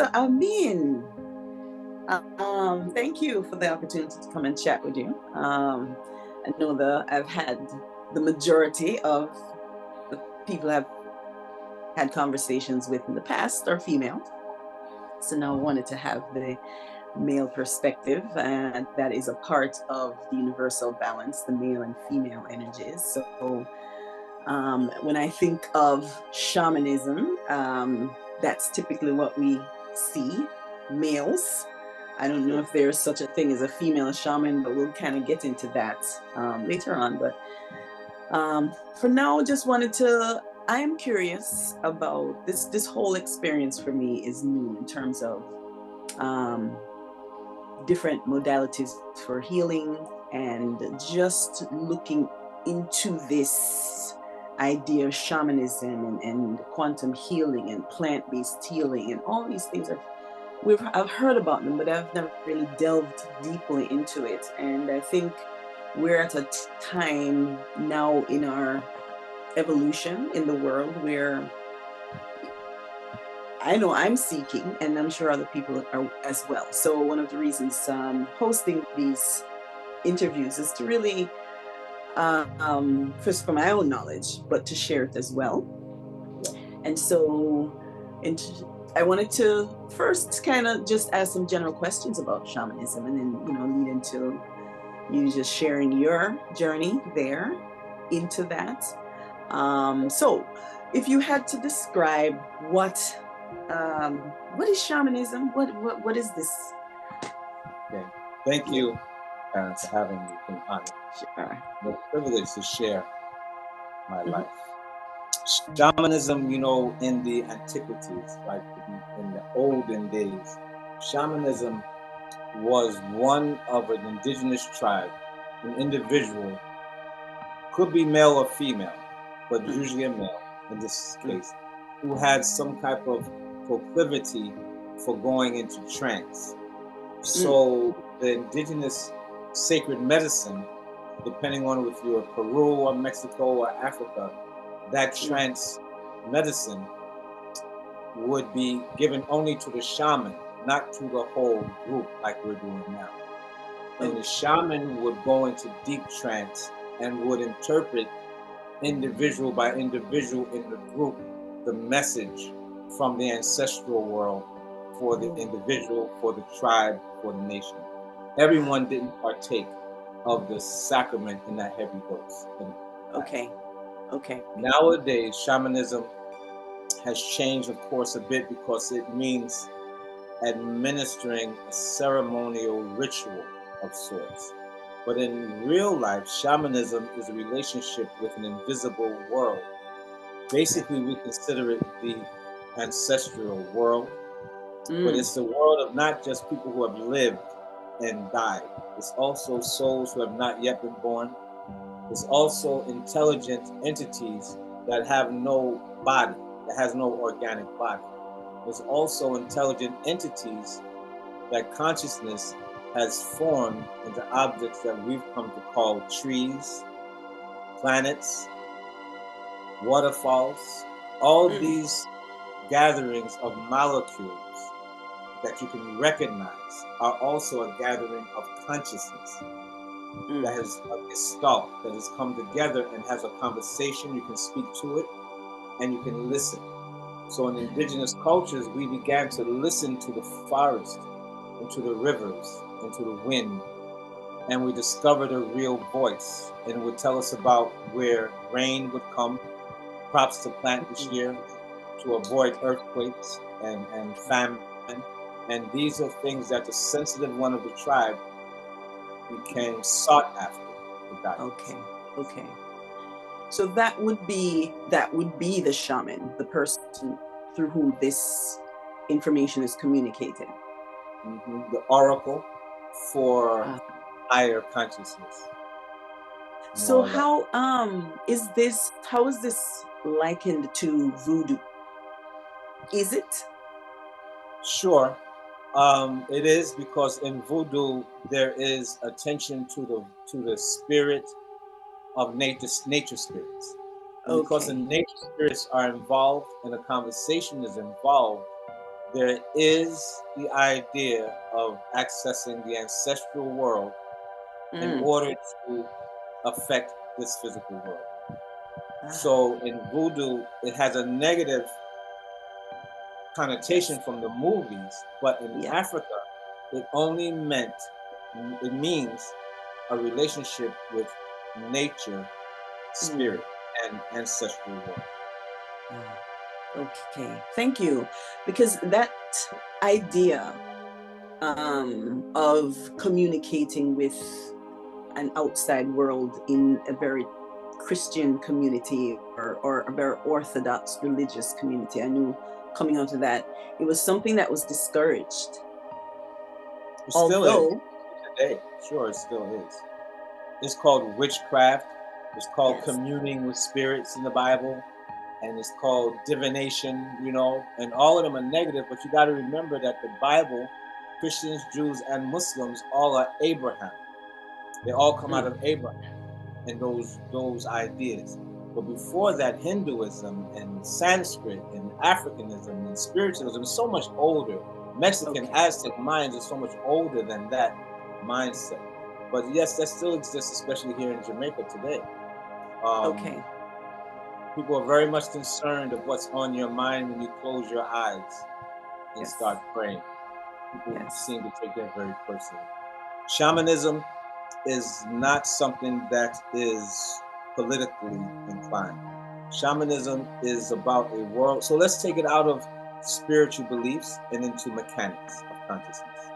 Mr. Amin. Thank you for the opportunity to come and chat with you. I know that I've had the majority of the people I've had conversations with in the past are female. So now I wanted to have the male perspective, and that is a part of the universal balance, the male and female energies. So when I think of shamanism, that's typically what we see, males. I don't know if there's such a thing as a female shaman, but we'll kind of get into that later on. But for now, just wanted to, I am curious about this whole experience for me is new in terms of different modalities for healing and just looking into this idea of shamanism and quantum healing and plant-based healing and all these things I've heard about them, but I've never really delved deeply into it. And I think we're at a time now in our evolution in the world where I know I'm seeking, and I'm sure other people are as well. So one of the reasons hosting these interviews is to really, first for my own knowledge, but to share it as well. And so I wanted to first kind of just ask some general questions about shamanism, and then, lead into you just sharing your journey there into that. So if you had to describe what is shamanism? What is this? Okay. Thank you for having me. It's an honor. Sure. It's a privilege to share my life. Shamanism, in the antiquities, like in the olden days, shamanism was one of an indigenous tribe, an individual, could be male or female, but usually a male in this case, who had some type of proclivity for going into trance. So the indigenous sacred medicine, depending on if you're Peru or Mexico or Africa, that trance medicine would be given only to the shaman, not to the whole group like we're doing now. And the shaman would go into deep trance and would interpret individual by individual in the group the message from the ancestral world for the individual, for the tribe, for the nation. Everyone didn't partake of the sacrament in that heavy dose. Okay. Nowadays, shamanism has changed, of course, a bit because it means administering a ceremonial ritual of sorts. But in real life, shamanism is a relationship with an invisible world. Basically, we consider it the ancestral world, but it's the world of not just people who have lived and died. It's also souls who have not yet been born. It's also intelligent entities that have no body, that has no organic body. There's also intelligent entities that consciousness has formed into objects that we've come to call trees, planets, waterfalls. All these gatherings of molecules that you can recognize are also a gathering of consciousness that has a gestalt, that has come together and has a conversation. You can speak to it and you can listen. So in indigenous cultures, we began to listen to the forest, and to the rivers, and to the wind, and we discovered a real voice, and it would tell us about where rain would come, crops to plant this year, to avoid earthquakes and famine. And these are things that the sensitive one of the tribe became sought after. Okay. So that would be the shaman, the person through whom this information is communicated. The oracle for higher consciousness. So how is this likened to voodoo? Is it? Sure. It is, because in voodoo there is attention to the spirit of nature spirits. And because the nature spirits are involved and a conversation is involved, there is the idea of accessing the ancestral world in order to affect this physical world. So in voodoo, it has a negative connotation from the movies, but in Africa, it means a relationship with nature, spirit, and ancestral world. Okay, thank you. Because that idea of communicating with an outside world in a very Christian community or a very Orthodox religious community, I knew coming out of that, it was something that was discouraged. It still is today. Sure, it still is. It's called witchcraft. It's called communing with spirits in the Bible. And it's called divination, and all of them are negative, but you got to remember that the Bible, Christians, Jews, and Muslims all are Abraham. They all come out of Abraham and those ideas. But before that, Hinduism and Sanskrit and Africanism and spiritualism is so much older. Mexican Aztec minds are so much older than that mindset. But yes, that still exists, especially here in Jamaica today. People are very much concerned of what's on your mind when you close your eyes and start praying. People seem to take that very personally. Shamanism is not something that is politically inclined. Shamanism is about a world. So let's take it out of spiritual beliefs and into mechanics of consciousness.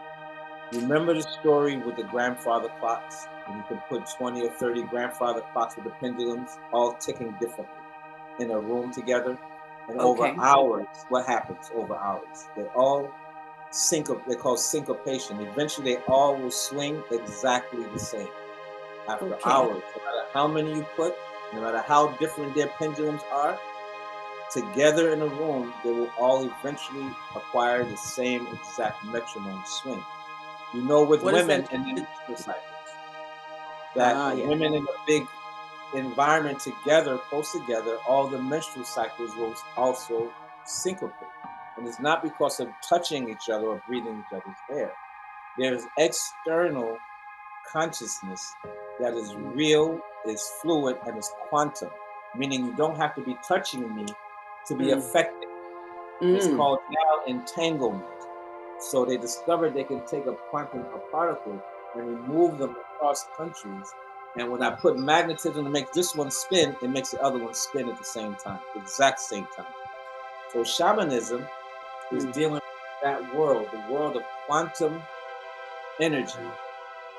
Remember the story with the grandfather clocks? And you can put 20 or 30 grandfather clocks with the pendulums all ticking differently in a room together, and over hours, what happens over hours? They all they're called syncopation. Eventually they all will swing exactly the same after hours. No matter how many you put, no matter how different their pendulums are, together in a room, they will all eventually acquire the same exact metronome swing. With women and the menstrual cycles, that women in a big environment together, close together, all the menstrual cycles will also syncopate. And it's not because of touching each other or breathing each other's air. There's external consciousness that is real, is fluid, and is quantum, meaning you don't have to be touching me to be affected. It's called now entanglement. So they discovered they can take a particle and remove them across countries. And when I put magnetism to make this one spin, it makes the other one spin at the same time, the exact same time. So shamanism is dealing with that world, the world of quantum energy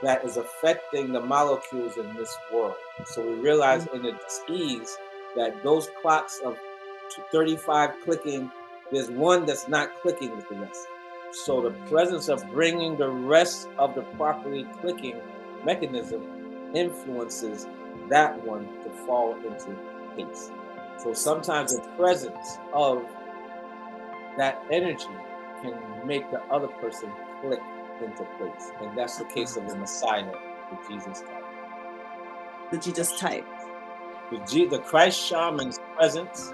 that is affecting the molecules in this world. So we realize in the dis-ease that those clocks of 35 clicking, there's one that's not clicking with the rest. So the presence of bringing the rest of the properly clicking mechanism influences that one to fall into place. So sometimes the presence of that energy can make the other person click into place. And that's the case of the Messiah, the Jesus type. The Jesus type. The Christ shaman's presence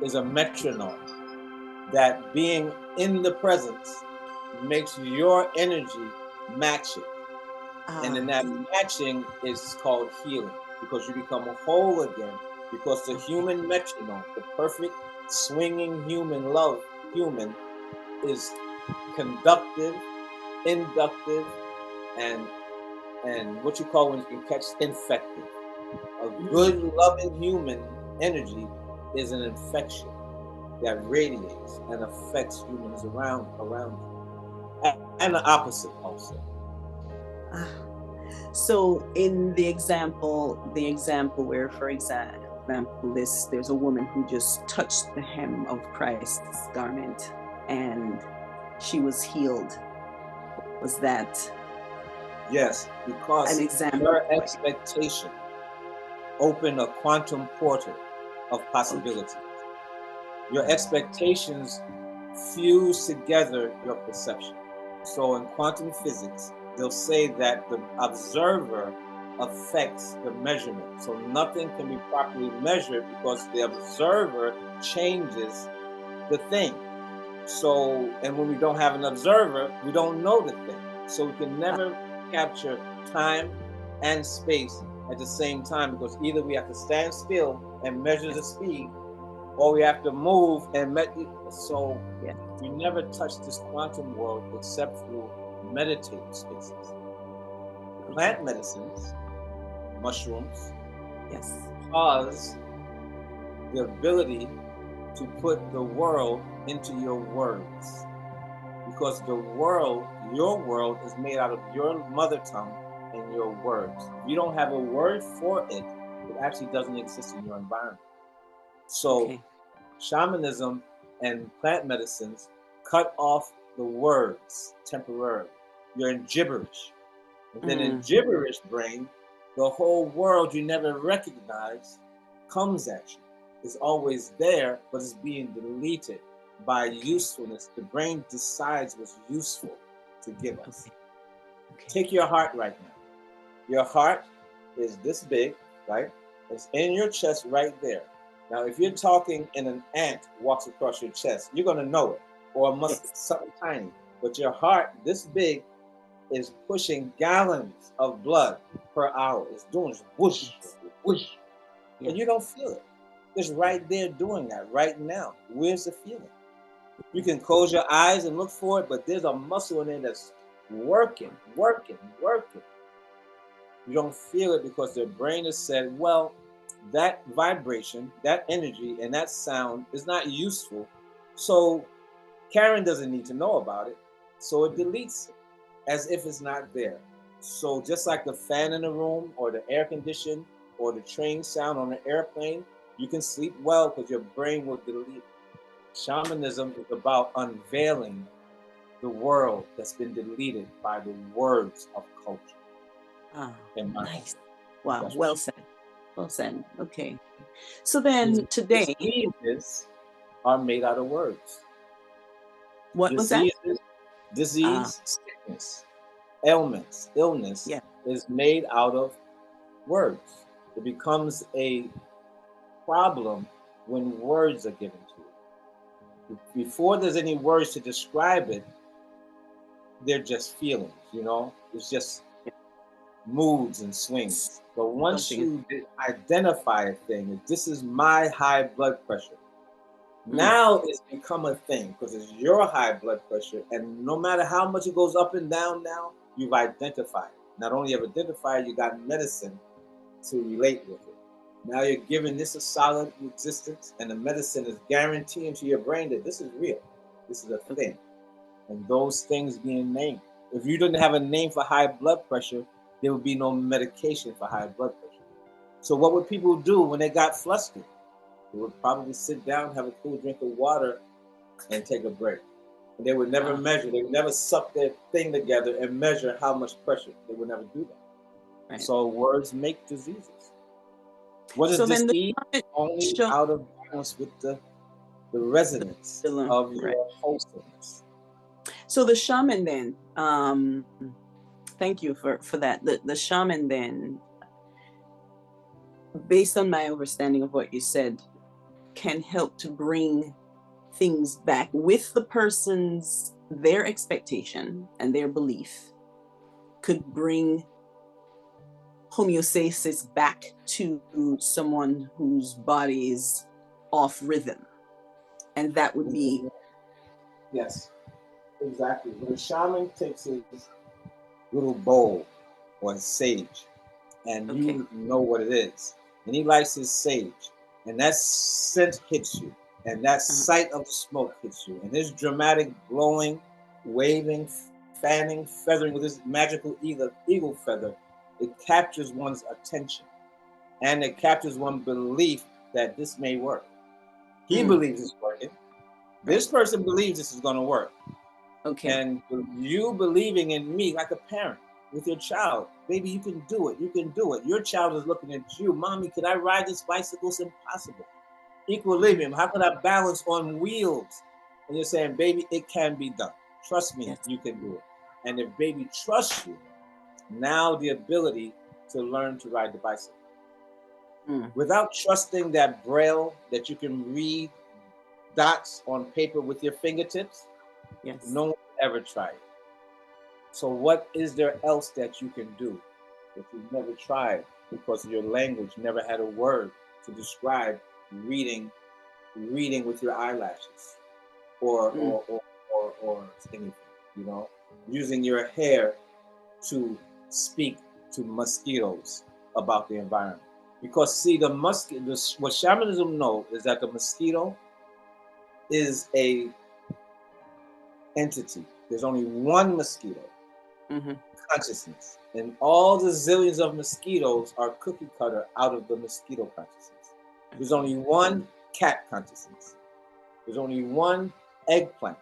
is a metronome that being in the presence makes your energy match it. And then that matching is called healing, because you become whole again, because the human metronome, the perfect swinging human is conductive, inductive, and what you call when you can catch infective. A good loving human energy is an infection that radiates and affects humans around you, and the opposite also. So in the example where, for example, there's a woman who just touched the hem of Christ's garment and she was healed. Was that? Yes, because an example? Her expectation opened a quantum portal of possibilities. Your expectations fuse together your perception. So in quantum physics, they'll say that the observer affects the measurement. So nothing can be properly measured because the observer changes the thing. So, and when we don't have an observer, we don't know the thing. So we can never capture time and space at the same time, because either we have to stand still and measure the speed, or we have to move and so we never touch this quantum world except through meditative spaces. Plant medicines, mushrooms, cause the ability to put the world into your words, because the world, your world, is made out of your mother tongue and your words. If you don't have a word for it, it actually doesn't exist in your environment. So shamanism and plant medicines cut off the words temporarily. You're in gibberish. And then in gibberish brain, the whole world you never recognize comes at you. It's always there, but it's being deleted by usefulness. The brain decides what's useful to give us. Take your heart right now. Your heart is this big, right? It's in your chest right there. Now, if you're talking and an ant walks across your chest, you're going to know it, or something tiny. But your heart, this big, is pushing gallons of blood per hour. It's doing this whoosh, whoosh, and you don't feel it. It's right there doing that right now. Where's the feeling? You can close your eyes and look for it, but there's a muscle in there that's working. You don't feel it because their brain has said, well, that vibration, that energy, and that sound is not useful. So Karen doesn't need to know about it. So it deletes it as if it's not there. So just like the fan in the room or the air condition or the train sound on an airplane, you can sleep well because your brain will delete it. Shamanism is about unveiling the world that's been deleted by the words of culture. Nice. Wow, well said. Well said. Okay. So then today, diseases are made out of words. What was that? Disease, sickness, ailments, illness is made out of words. It becomes a problem when words are given to it. Before there's any words to describe it, they're just feelings, It's just moods and swings. But once you identify a thing, this is my high blood pressure. Now it's become a thing because it's your high blood pressure, and no matter how much it goes up and down now, you've identified it. Not only have you identified, you got medicine to relate with it. Now you're giving this a solid existence, and the medicine is guaranteeing to your brain that this is real. This is a thing. And those things being named. If you didn't have a name for high blood pressure, there would be no medication for high blood pressure. So what would people do when they got flustered? They would probably sit down, have a cool drink of water, and take a break. And they would never measure. They would never suck their thing together and measure how much pressure. They would never do that. Right. So words make diseases. What is disease? Only out of balance with the resonance of your wholesomeness. So the shaman then, thank you for that. The shaman then, based on my understanding of what you said, can help to bring things back with the person's, their expectation and their belief, could bring homeostasis back to someone whose body is off rhythm. And that would be... Yes, exactly. When a shaman takes his little bowl or his sage, and you know what it is, and he lights his sage, and that scent hits you, and that sight of smoke hits you, and this dramatic blowing, waving, fanning, feathering with this magical eagle feather, it captures one's attention, and it captures one's belief that this may work. He believes it's working. This person believes this is going to work. And you believing in me like a parent with your child, baby, you can do it. You can do it. Your child is looking at you, mommy, can I ride this bicycle? It's impossible. Equilibrium, how can I balance on wheels? And you're saying, baby, it can be done. Trust me, you can do it. And if baby trusts you, now the ability to learn to ride the bicycle. Without trusting that braille that you can read dots on paper with your fingertips, Yes. no one ever tried. So what is there else that you can do that you've never tried because your language never had a word to describe reading with your eyelashes or anything, you know, using your hair to speak to mosquitoes about the environment. Because see, what shamanism know is that the mosquito is a entity. There's only one mosquito consciousness, and all the zillions of mosquitoes are cookie cutter out of the mosquito consciousness. There's only one cat consciousness. There's only one eggplant.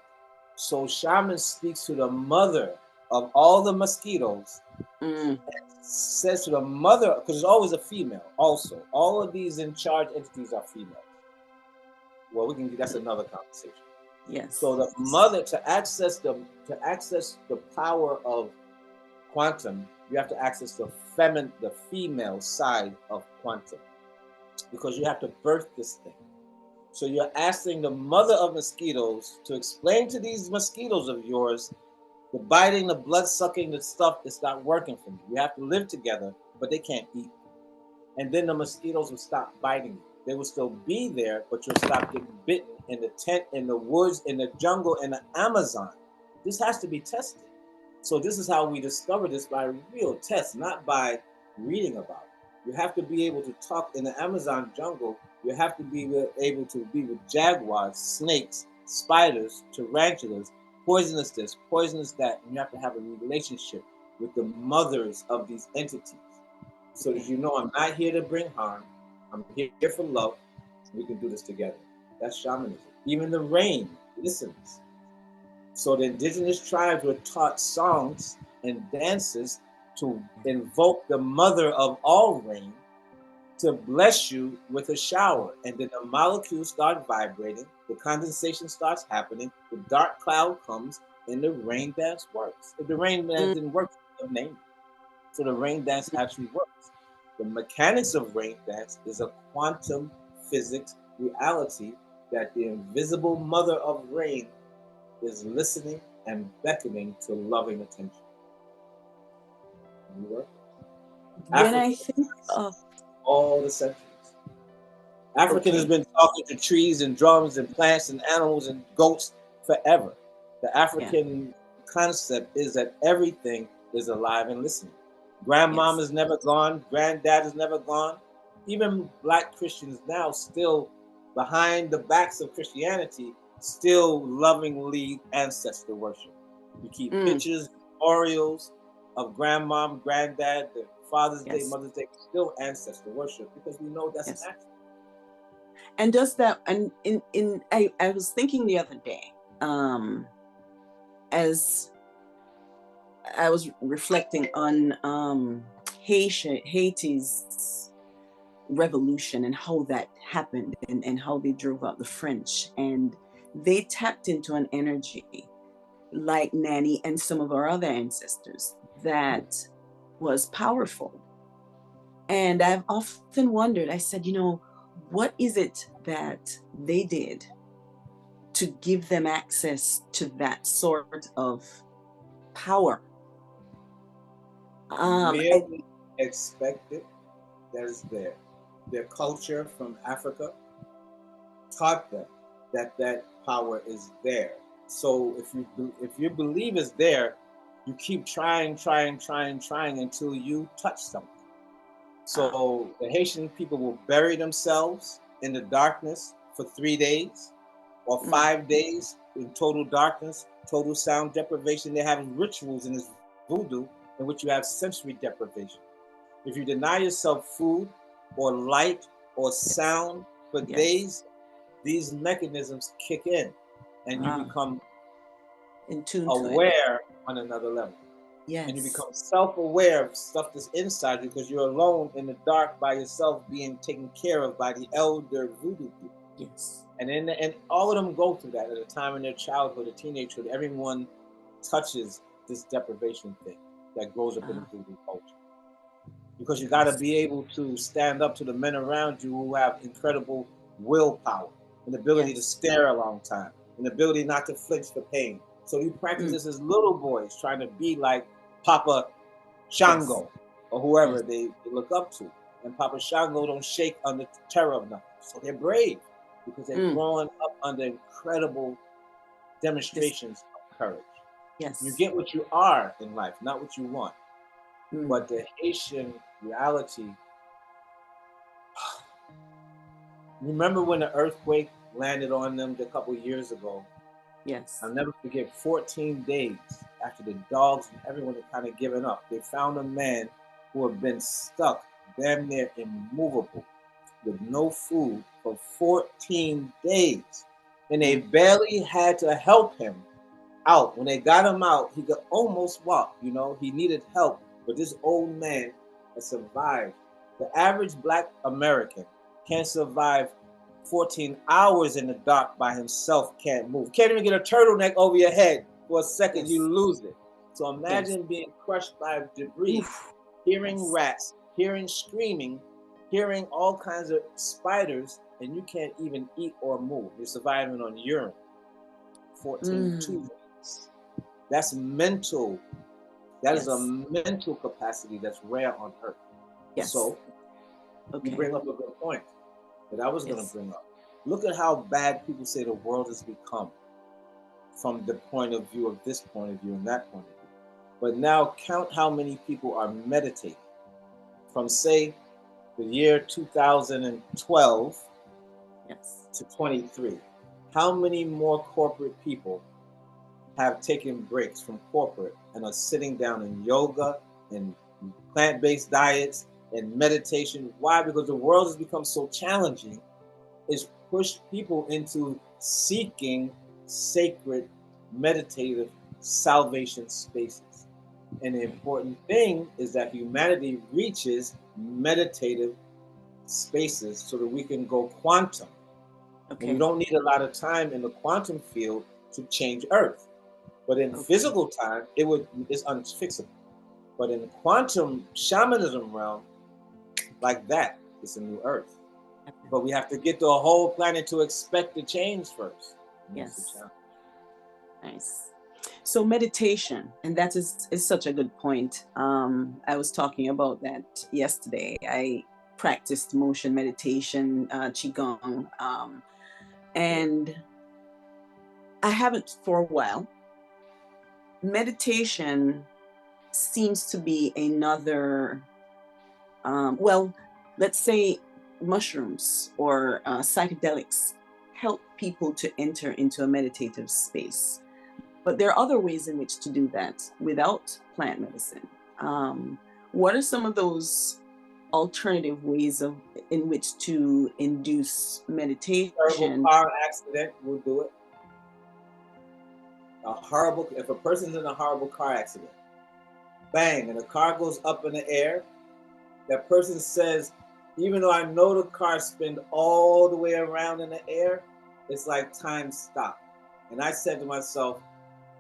So shaman speaks to the mother of all the mosquitoes, and says to the mother, because there's always a female also. All of these in charge entities are female. Well, that's another conversation. Yes. So the mother, to access the power of quantum, you have to access the female side of quantum, because you have to birth this thing. So you're asking the mother of mosquitoes to explain to these mosquitoes of yours, the biting, the blood sucking, the stuff is not working for you. You have to live together, but they can't eat. And then the mosquitoes will stop biting you. They will still be there, but you'll stop getting bitten in the tent, in the woods, in the jungle, in the Amazon. This has to be tested. So this is how we discover this, by real tests, not by reading about it. You have to be able to talk in the Amazon jungle. You have to be able to be with jaguars, snakes, spiders, tarantulas, poisonous this, poisonous that. And you have to have a relationship with the mothers of these entities. So that you know, I'm not here to bring harm. I'm here for love. We can do this together. That's shamanism. Even the rain listens. So the indigenous tribes were taught songs and dances to invoke the mother of all rain to bless you with a shower. And then the molecules start vibrating, the condensation starts happening, the dark cloud comes, and the rain dance works. If the rain dance didn't work, you would name it. So the rain dance actually works. The mechanics of rain dance is a quantum physics reality that the invisible mother of rain is listening and beckoning to loving attention. When I think of all the centuries, African has been talking to trees and drums and plants and animals and goats forever. The African concept is that everything is alive and listening. Grandmom is never gone. Granddad is never gone. Even Black Christians now still, behind the backs of Christianity, still lovingly ancestor worship. You keep pictures, memorials of grandmom, granddad, the Father's Day, Mother's Day, still ancestor worship, because we know that's natural. And does that, and I was thinking the other day, as I was reflecting on Haiti's revolution and how that happened, and how they drove out the French, and they tapped into an energy like Nanny and some of our other ancestors that was powerful. And I've often wondered, I said, you know, what is it that they did to give them access to that sort of power? Really expected that is there. Their culture from Africa taught them that that power is there. So if you believe it's there, you keep trying until you touch something. So the Haitian people will bury themselves in the darkness for 3 days or 5 days in total darkness, total sound deprivation. They have rituals in this voodoo in which you have sensory deprivation. If you deny yourself food or light or sound for days, these mechanisms kick in and you become in tune aware on another level. Yes. And you become self-aware of stuff that's inside you, because you're alone in the dark by yourself, being taken care of by the elder voodoo people. Yes. And all of them go through that at a time in their childhood or teenagehood. Everyone touches this deprivation thing that grows up in the voodoo culture. Because you got to be able to stand up to the men around you who have incredible willpower. an ability to Yes. stare a long time, an ability not to flinch for pain. So you practice this as little boys trying to be like Papa Yes. Shango or whoever Yes. they look up to. And Papa Shango don't shake under terror of nothing. So they're brave because they're growing up under incredible Yes. demonstrations of courage. You Yes. get what you are in life, not what you want. Mm. But the Haitian reality, remember when the earthquake landed on them a couple years ago? Yes. I'll never forget 14 days after the dogs and everyone had kind of given up. They found a man who had been stuck damn near immovable with no food for 14 days. And they barely had to help him out. When they got him out, he could almost walk, you know, he needed help. But this old man had survived. The average Black American can't survive 14 hours in the dark by himself, can't move. Can't even get a turtleneck over your head for a second, Yes. you lose it. So Yes. imagine being crushed by debris, Oof. hearing Yes. rats, hearing screaming, hearing all kinds of spiders, and you can't even eat or move. You're surviving on urine. 14 2 days. That's mental. That is a Yes. mental capacity that's rare on earth. Yes. So you Okay. bring up a good point that I was going to Yes. bring up. Look at how bad people say the world has become from the point of view of this point of view and that point of view. But now count how many people are meditating from, say, the year 2012 Yes. to 23. How many more corporate people have taken breaks from corporate and are sitting down in yoga and plant-based diets and meditation? Why? Because the world has become so challenging. It's pushed people into seeking sacred, meditative salvation spaces. And the important thing is that humanity reaches meditative spaces so that we can go quantum. And you Okay. don't need a lot of time in the quantum field to change Earth. But in Okay. physical time, it's unfixable. But in quantum shamanism realm, like that, it's a new Earth. But we have to get the whole planet to expect the change first. And that's the Yes. challenge. Nice. So meditation, and that is such a good point. I was talking about that yesterday. I practiced motion meditation, qigong, and I haven't for a while. Meditation seems to be another, well, let's say mushrooms or psychedelics help people to enter into a meditative space. But there are other ways in which to do that without plant medicine. What are some of those alternative ways in which to induce Terrible meditation? car accident will do it. If a person's in a horrible car accident, bang, and the car goes up in the air, that person says, even though I know the car spin all the way around in the air, it's like time stopped. And I said to myself,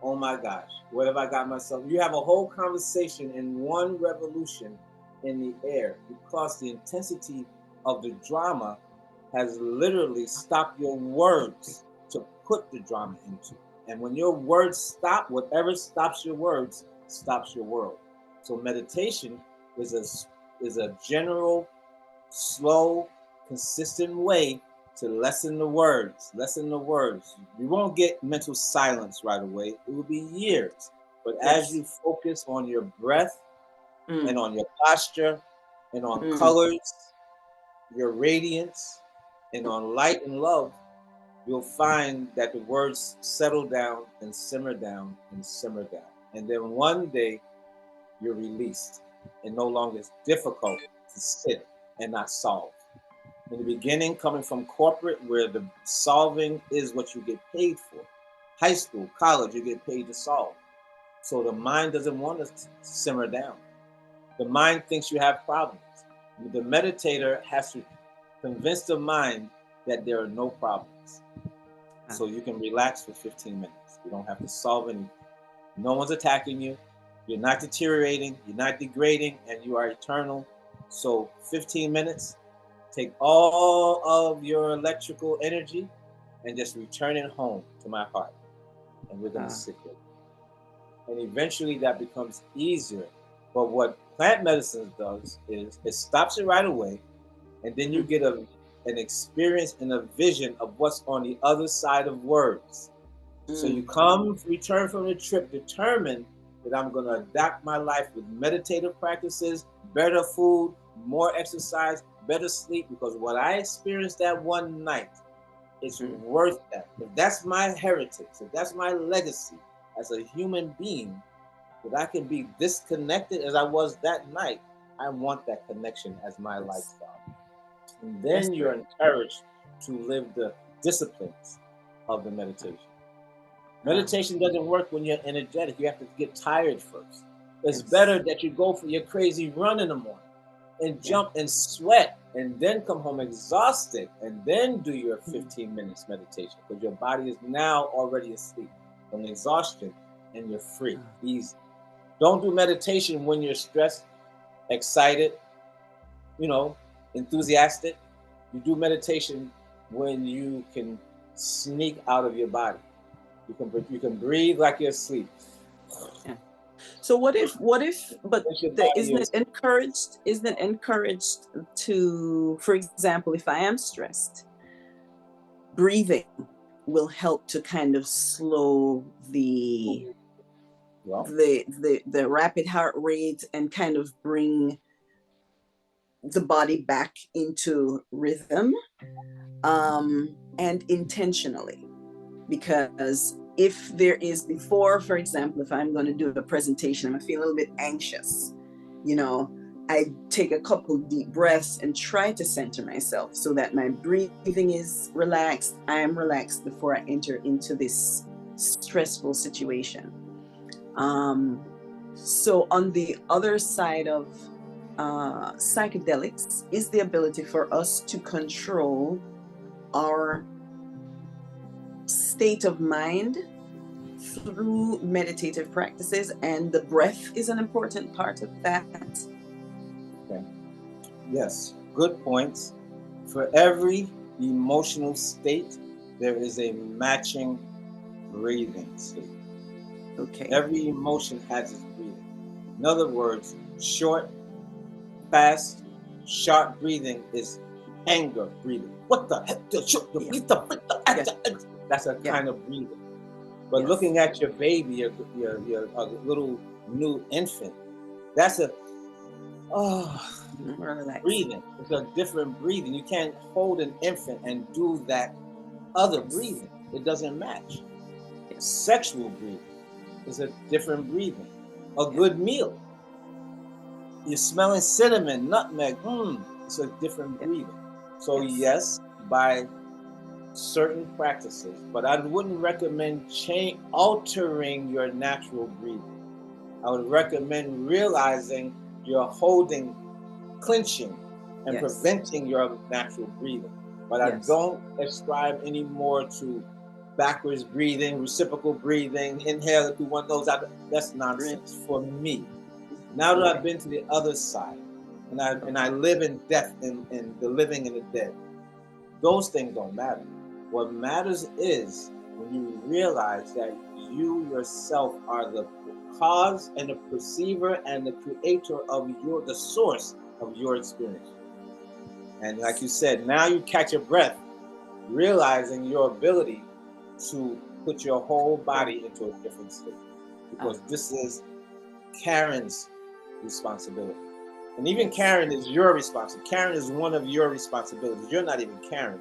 oh my gosh, what have I got myself? You have a whole conversation in one revolution in the air because the intensity of the drama has literally stopped your words to put the drama into. And when your words stop, whatever stops your words stops your world. So meditation is a general, slow, consistent way to lessen the words. Lessen the words. You won't get mental silence right away. It will be years. But as Yes. you focus on your breath and Mm, on your posture and on mm, colors, your radiance, and on light and love, you'll find that the words settle down and simmer down and simmer down. And then one day you're released and no longer it's difficult to sit and not solve. In the beginning, coming from corporate, where the solving is what you get paid for. High school, college, you get paid to solve. So the mind doesn't want us to simmer down. The mind thinks you have problems. The meditator has to convince the mind that there are no problems. So you can relax for 15 minutes. You don't have to solve anything. No one's attacking you. You're not deteriorating. You're not degrading, and you are eternal. So 15 minutes. Take all of your electrical energy and just returning home to my heart. And we're going to sit there. And eventually that becomes easier. But what plant medicine does is it stops it right away. And then you get an experience and a vision of what's on the other side of words. So you return from the trip determined that I'm going to adapt my life with meditative practices, better food, more exercise, better sleep, because what I experienced that one night, it's worth that. If that's my heritage, if that's my legacy as a human being, that I can be disconnected as I was that night, I want that connection as my lifestyle. And then you're encouraged to live the disciplines of the meditation. Meditation doesn't work when you're energetic. You have to get tired first. It's better that you go for your crazy run in the morning and jump and sweat and then come home exhausted and then do your 15 minutes meditation, because your body is now already asleep from exhaustion and you're free, easy. Don't do meditation when you're stressed, excited, enthusiastic. You do meditation when you can sneak out of your body. You can breathe like you're asleep. Yeah. So isn't it encouraged to, for example, if I am stressed, breathing will help to kind of slow the rapid heart rate and kind of bring the body back into rhythm, and intentionally. Because if there is for example, if I'm going to do a presentation, I feel a little bit anxious, I take a couple deep breaths and try to center myself so that my breathing is relaxed. I am relaxed before I enter into this stressful situation. So on the other side of psychedelics is the ability for us to control our state of mind through meditative practices, and the breath is an important part of that. Okay. Yes, good points. For every emotional state, there is a matching breathing state. Okay. Every emotion has its breathing. In other words, short, fast, sharp breathing is anger breathing. What the heck? That's a kind of breathing. But looking at your baby, your little new infant, that's a breathing. It's a different breathing. You can't hold an infant and do that other breathing. It doesn't match. Sexual breathing is a different breathing. A good meal. You're smelling cinnamon, nutmeg. It's a different breathing. So yes, by certain practices, but I wouldn't recommend altering your natural breathing. I would recommend realizing you're holding, clenching, and preventing your natural breathing. But I don't ascribe anymore to backwards breathing, reciprocal breathing, inhale through one nose out. That's nonsense for me. Now that I've been to the other side, and I live in death, in the living and the dead, those things don't matter. What matters is when you realize that you yourself are the cause and the perceiver and the creator of the source of your experience. And like you said, now you catch your breath, realizing your ability to put your whole body into a different state. Because this is Karen's responsibility. And even Karen is your responsibility. Karen is one of your responsibilities. You're not even Karen.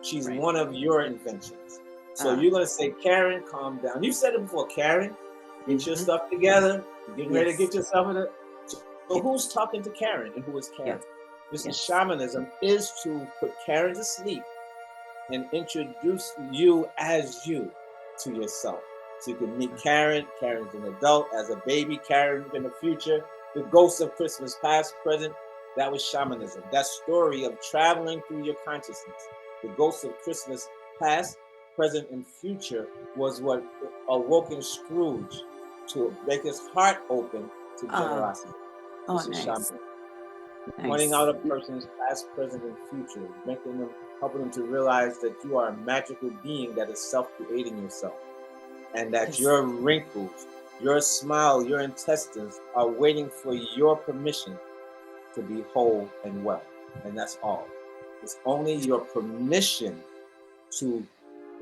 She's one of your inventions. So you're going to say, Karen, calm down. You said it before, Karen, get your stuff together. You're getting ready to get yourself in it. So who's talking to Karen and who is Karen? This is shamanism, is to put Karen to sleep and introduce you as you to yourself. So you can meet Karen. Karen's an adult, as a baby, Karen in the future. The ghosts of Christmas past, present, that was shamanism. That story of traveling through your consciousness. The ghosts of Christmas past, present, and future was what awoken Scrooge to make his heart open to generosity. This is shamanism. pointing Nice. out a person's past, present, and future, helping them to realize that you are a magical being that is self-creating yourself, and that Yes. your wrinkles, your smile, your intestines are waiting for your permission to be whole and well. And that's all. It's only your permission to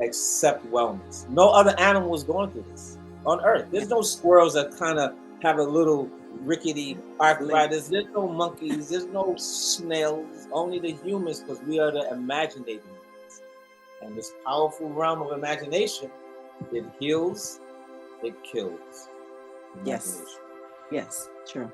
accept wellness. No other animal is going through this on Earth. There's no squirrels that kind of have a little rickety arthritis. There's no monkeys. There's no snails. Only the humans, because we are the imaginating ones. And this powerful realm of imagination, it heals, it kills. Yes. Yes, true.